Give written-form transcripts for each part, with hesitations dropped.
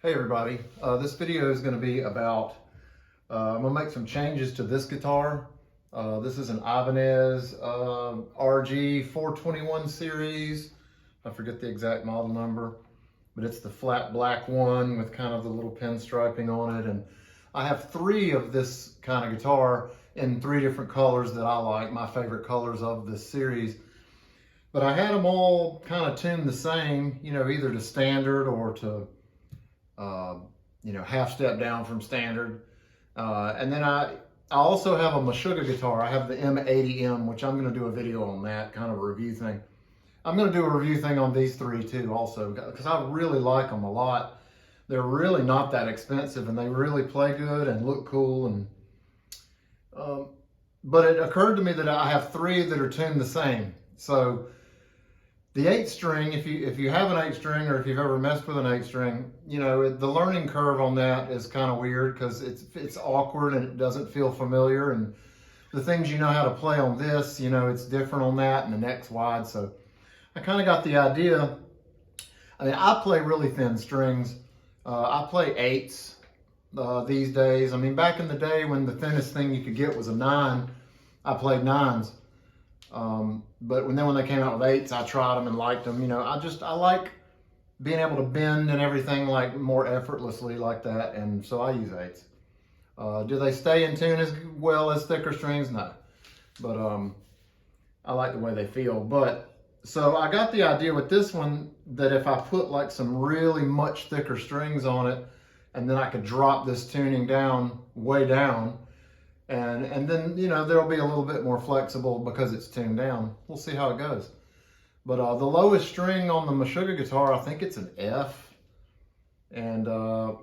Hey everybody, this video is going to be about, I'm going to make some changes to this guitar. This is an Ibanez RG421 series. I forget the exact model number, but it's the flat black one with kind of the little pinstriping on it. And I have three of this kind of guitar in three different colors that I like, my favorite colors of this series. But I had them all kind of tuned the same, you know, either to standard or to half step down from standard. And then I also have a Meshuggah guitar. I have the M80M, which I'm going to do a video on that, kind of a review thing. I'm going to do a review thing on these three too also, because I really like them a lot. They're really not that expensive and they really play good and look cool. And but it occurred to me that I have three that are tuned the same. So the 8-string, if you have an 8-string or if you've ever messed with an 8-string, you know, the learning curve on that is kind of weird because it's awkward and it doesn't feel familiar. And the things you know how to play on this, you know, it's different on that and the neck's wide. So I kind of got the idea. I mean, I play really thin strings. I play 8s these days. I mean, back in the day when the thinnest thing you could get was a 9, I played 9s. But when they came out with 8s, I tried them and liked them. You know, I like being able to bend and everything like more effortlessly like that. And so I use 8s. Do they stay in tune as well as thicker strings? No. But I like the way they feel. But so I got the idea with this one that if I put like some really much thicker strings on it, and then I could drop this tuning down, way down, and then, you know, there'll be a little bit more flexible because it's tuned down. We'll see how it goes. But the lowest string on the Meshuggah guitar, I think it's an F. And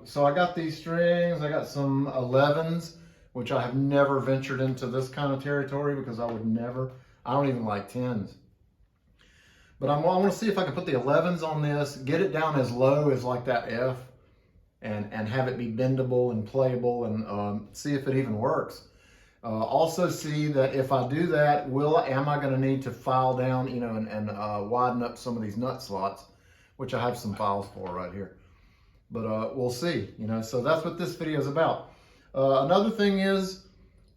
so I got these strings. I got some 11s, which I have never ventured into this kind of territory because I don't even like 10s. But I want to see if I can put the 11s on this, get it down as low as like that F, and have it be bendable and playable, and see if it even works. Also see that if I do that, am I going to need to file down, you know, and widen up some of these nut slots, which I have some files for right here. But we'll see, you know. So that's what this video is about. Another thing is,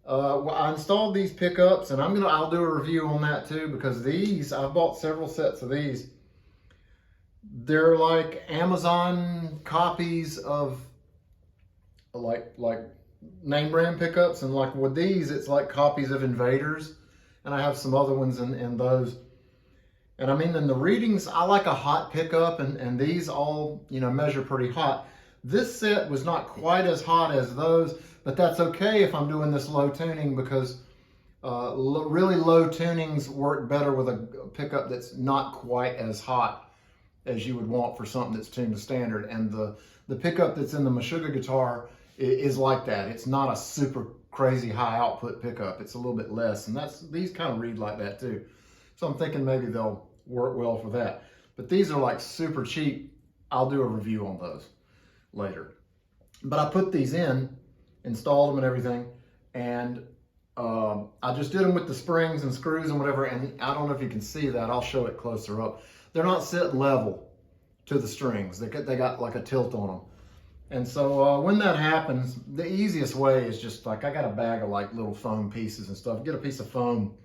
I installed these pickups, and I'll do a review on that too, because I've bought several sets of these. They're like Amazon copies of like name brand pickups, and like with these, it's like copies of Invaders, and I have some other ones in those. And I mean, in the readings, I like a hot pickup, and these all, you know, measure pretty hot. This set was not quite as hot as those, but that's okay if I'm doing this low tuning, because really low tunings work better with a pickup that's not quite as hot as you would want for something that's tuned to standard. And the pickup that's in the Meshuggah guitar is like that. It's not a super crazy high output pickup. It's a little bit less, and these kind of read like that too. So I'm thinking maybe they'll work well for that. But these are like super cheap. I'll do a review on those later. But I put these in, installed them and everything, and I just did them with the springs and screws and whatever, and I don't know if you can see that. I'll show it closer up. They're not set level to the strings. They got like a tilt on them. And so when that happens, the easiest way is just like, I got a bag of like little foam pieces and stuff. Get a piece of foam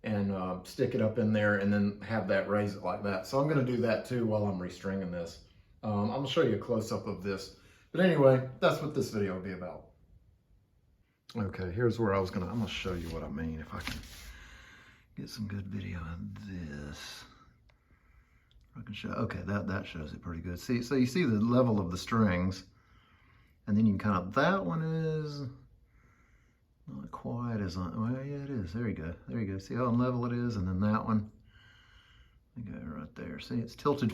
and stick it up in there, and then have that raise it like that. So I'm going to do that too while I'm restringing this. I'm going to show you a close-up of this. But anyway, that's what this video will be about. Okay, here's where I'm going to show you what I mean, if I can get some good video of this. I can show, okay, that shows it pretty good. See, so you see the level of the strings, and then you can kind of, that one is not quite as on, well, yeah, it is. There you go. There you go. See how level it is? And then that one, you go right there. See, it's tilted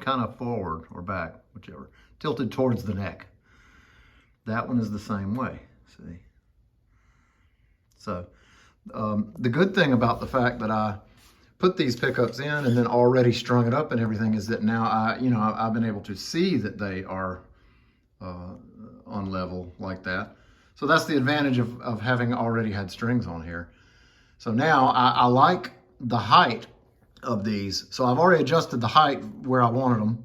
kind of forward or back, whichever. Tilted towards the neck. That one is the same way. See? So, the good thing about the fact that I put these pickups in and then already strung it up and everything is that now I've been able to see that they are on level like that. So that's the advantage of having already had strings on here. So now I like the height of these. So I've already adjusted the height where I wanted them.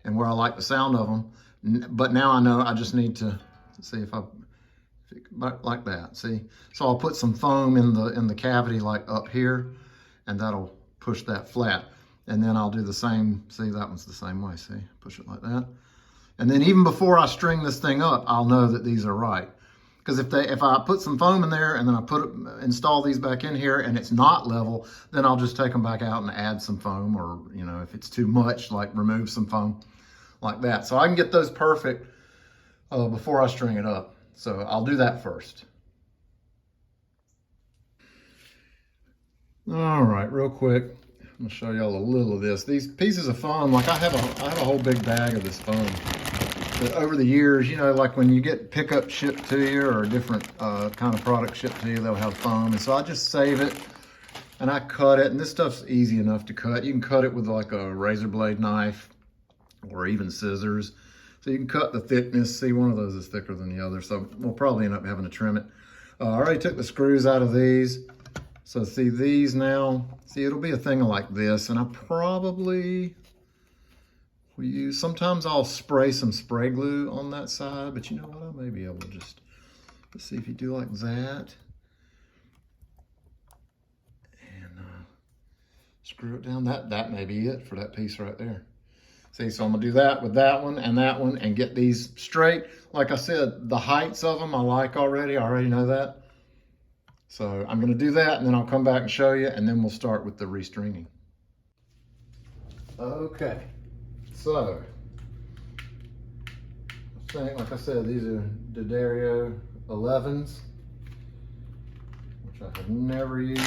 and where I like the sound of them. But now I know I just need to see if I, like that, see? So I'll put some foam in the cavity like up here, and that'll push that flat. And then I'll do the same, see, that one's the same way, see? Push it like that. And then even before I string this thing up, I'll know that these are right. Because if I put some foam in there and then I install these back in here and it's not level, then I'll just take them back out and add some foam, or, you know, if it's too much, like remove some foam like that. So I can get those perfect before I string it up. So I'll do that first. All right, real quick, I'm gonna show y'all a little of this. These pieces of foam, like I have a whole big bag of this foam. But over the years, you know, like when you get pickup shipped to you or a different kind of product shipped to you, they'll have foam. And so I just save it and I cut it. And this stuff's easy enough to cut. You can cut it with like a razor blade knife or even scissors. So you can cut the thickness. See, one of those is thicker than the other. So we'll probably end up having to trim it. I already took the screws out of these. So see these now, see, it'll be a thing like this. And I probably will use, sometimes I'll spray some spray glue on that side, but you know what, I may be able to just, let's see if you do like that. And screw it down, that may be it for that piece right there. See, so I'm gonna do that with that one and get these straight. Like I said, the heights of them I like already, I already know that. So I'm gonna do that and then I'll come back and show you, and then we'll start with the restringing. Okay, so I think, like I said, these are D'Addario 11s, which I have never used.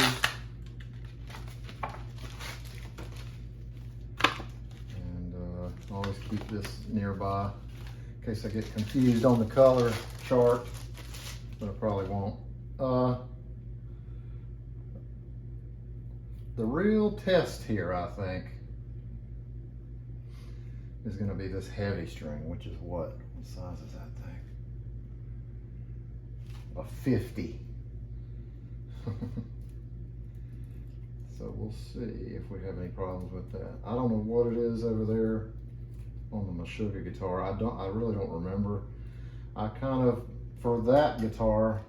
And always keep this nearby in case I get confused on the color chart, but I probably won't. The real test here, I think, is going to be this heavy string, which is what size is that thing? A 50. So we'll see if we have any problems with that. I don't know what it is over there on the Meshuggah guitar. I really don't remember. I kind of, for that guitar,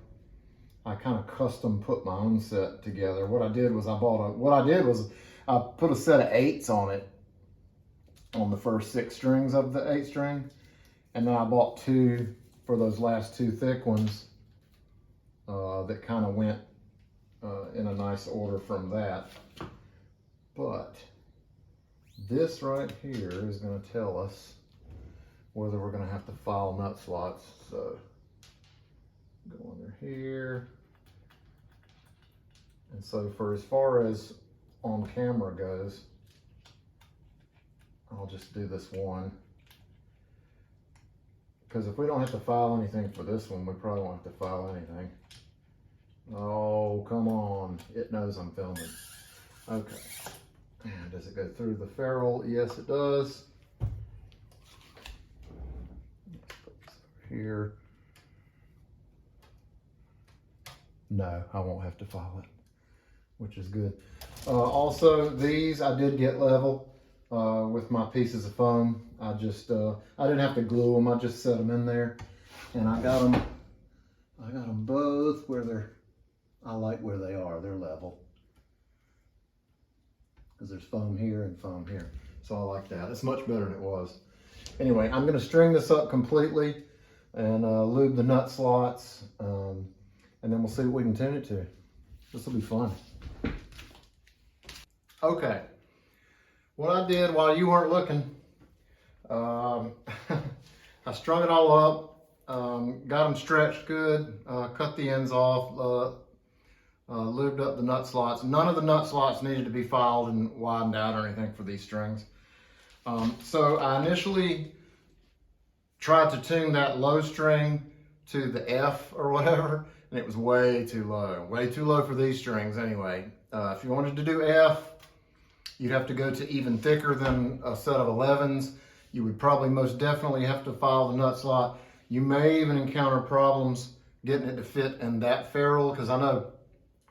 I kind of custom put my own set together. What I did was I put a set of 8s on it, on the first 6 strings of the 8 string. And then I bought 2 for those last 2 thick ones that kind of went in a nice order from that. But this right here is going to tell us whether we're going to have to file nut slots. So go under here. And so for as far as on camera goes, I'll just do this one. Because if we don't have to file anything for this one, we probably won't have to file anything. Oh, come on. It knows I'm filming. Okay. And does it go through the ferrule? Yes, it does. Let's put this over here. No, I won't have to file it, which is good. Also, these I did get level with my pieces of foam. I just, I didn't have to glue them. I just set them in there, and I got them both where I like where they are. They're level. Because there's foam here and foam here. So I like that. It's much better than it was. Anyway, I'm going to string this up completely and lube the nut slots. And then we'll see what we can tune it to. This will be fun. Okay. What I did while you weren't looking, I strung it all up, got them stretched good, cut the ends off, lubed up the nut slots. None of the nut slots needed to be filed and widened out or anything for these strings. So I initially tried to tune that low string to the F or whatever, and it was way too low for these strings anyway. If you wanted to do F, you'd have to go to even thicker than a set of 11s. You would probably most definitely have to file the nut slot. You may even encounter problems getting it to fit in that ferrule, because I know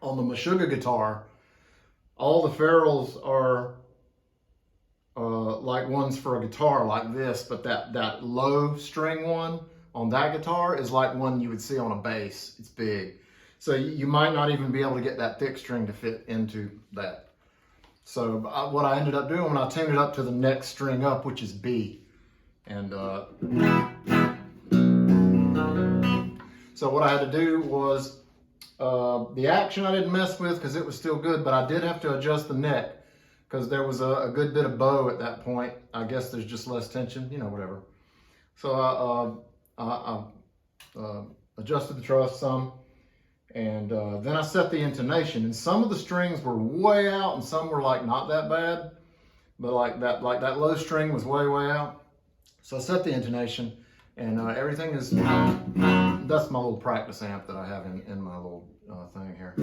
on the Meshuggah guitar, all the ferrules are like ones for a guitar like this, but that low string one on that guitar is like one you would see on a bass. It's big. So you might not even be able to get that thick string to fit into that. So what I ended up doing when I tuned it up to the next string up, which is B. And so what I had to do was, the action I didn't mess with because it was still good, but I did have to adjust the neck because there was a good bit of bow at that point. I guess there's just less tension, you know, whatever. So I adjusted the truss some, and then I set the intonation. And some of the strings were way out, and some were like not that bad, but like that low string was way out. So I set the intonation, and everything is. That's my little practice amp that I have in my little thing here.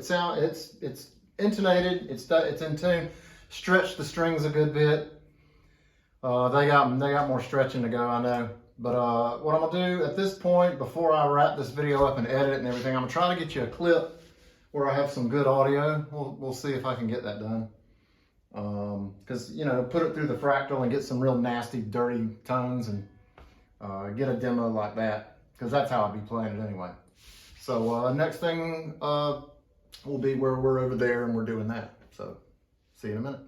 So it's intonated, it's in tune. Stretch the strings a good bit. They got more stretching to go, I know. But what I'm gonna do at this point, before I wrap this video up and edit it and everything, I'm gonna try to get you a clip where I have some good audio. We'll see if I can get that done. Because you know, put it through the fractal and get some real nasty, dirty tones and get a demo like that. Because that's how I'll be playing it anyway. So next thing will be where we're over there and we're doing that. So see you in a minute.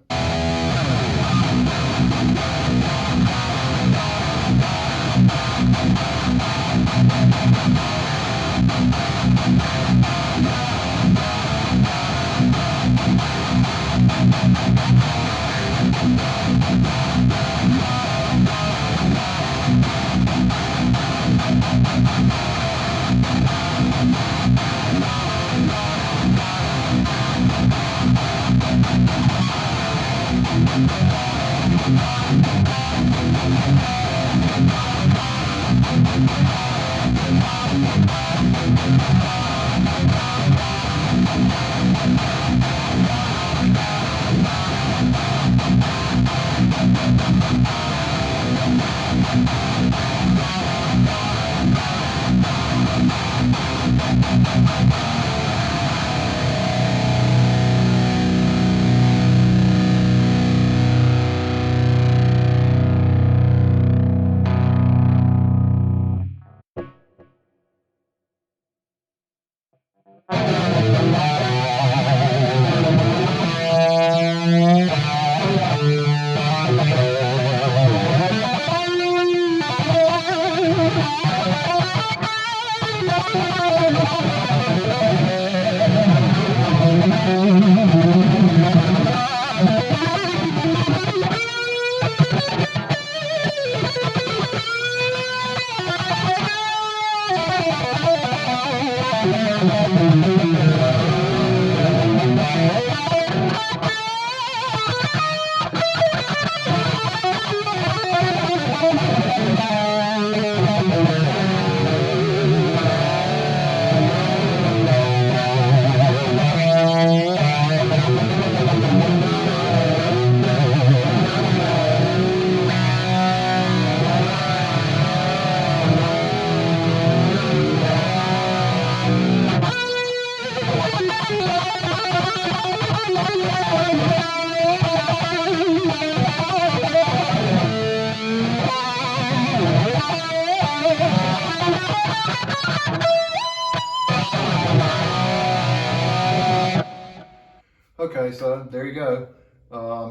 Okay, so there you go.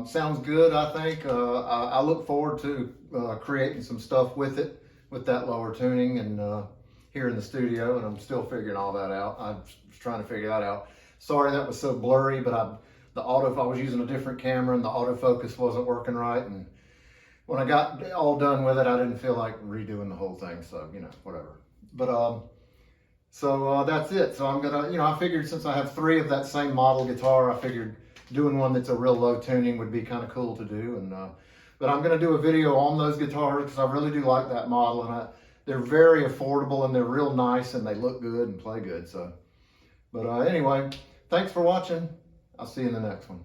Sounds good, I think. I look forward to creating some stuff with it, with that lower tuning and here in the studio, and I'm still figuring all that out. I was trying to figure that out. Sorry that was so blurry, but I was using a different camera and the autofocus wasn't working right, and when I got all done with it, I didn't feel like redoing the whole thing, so, you know, whatever. But So that's it. So I'm gonna, I figured since I have 3 of that same model guitar, I figured doing one that's a real low tuning would be kind of cool to do. And but I'm gonna do a video on those guitars because I really do like that model, and they're very affordable and they're real nice and they look good and play good. So, but anyway, thanks for watching. I'll see you in the next one.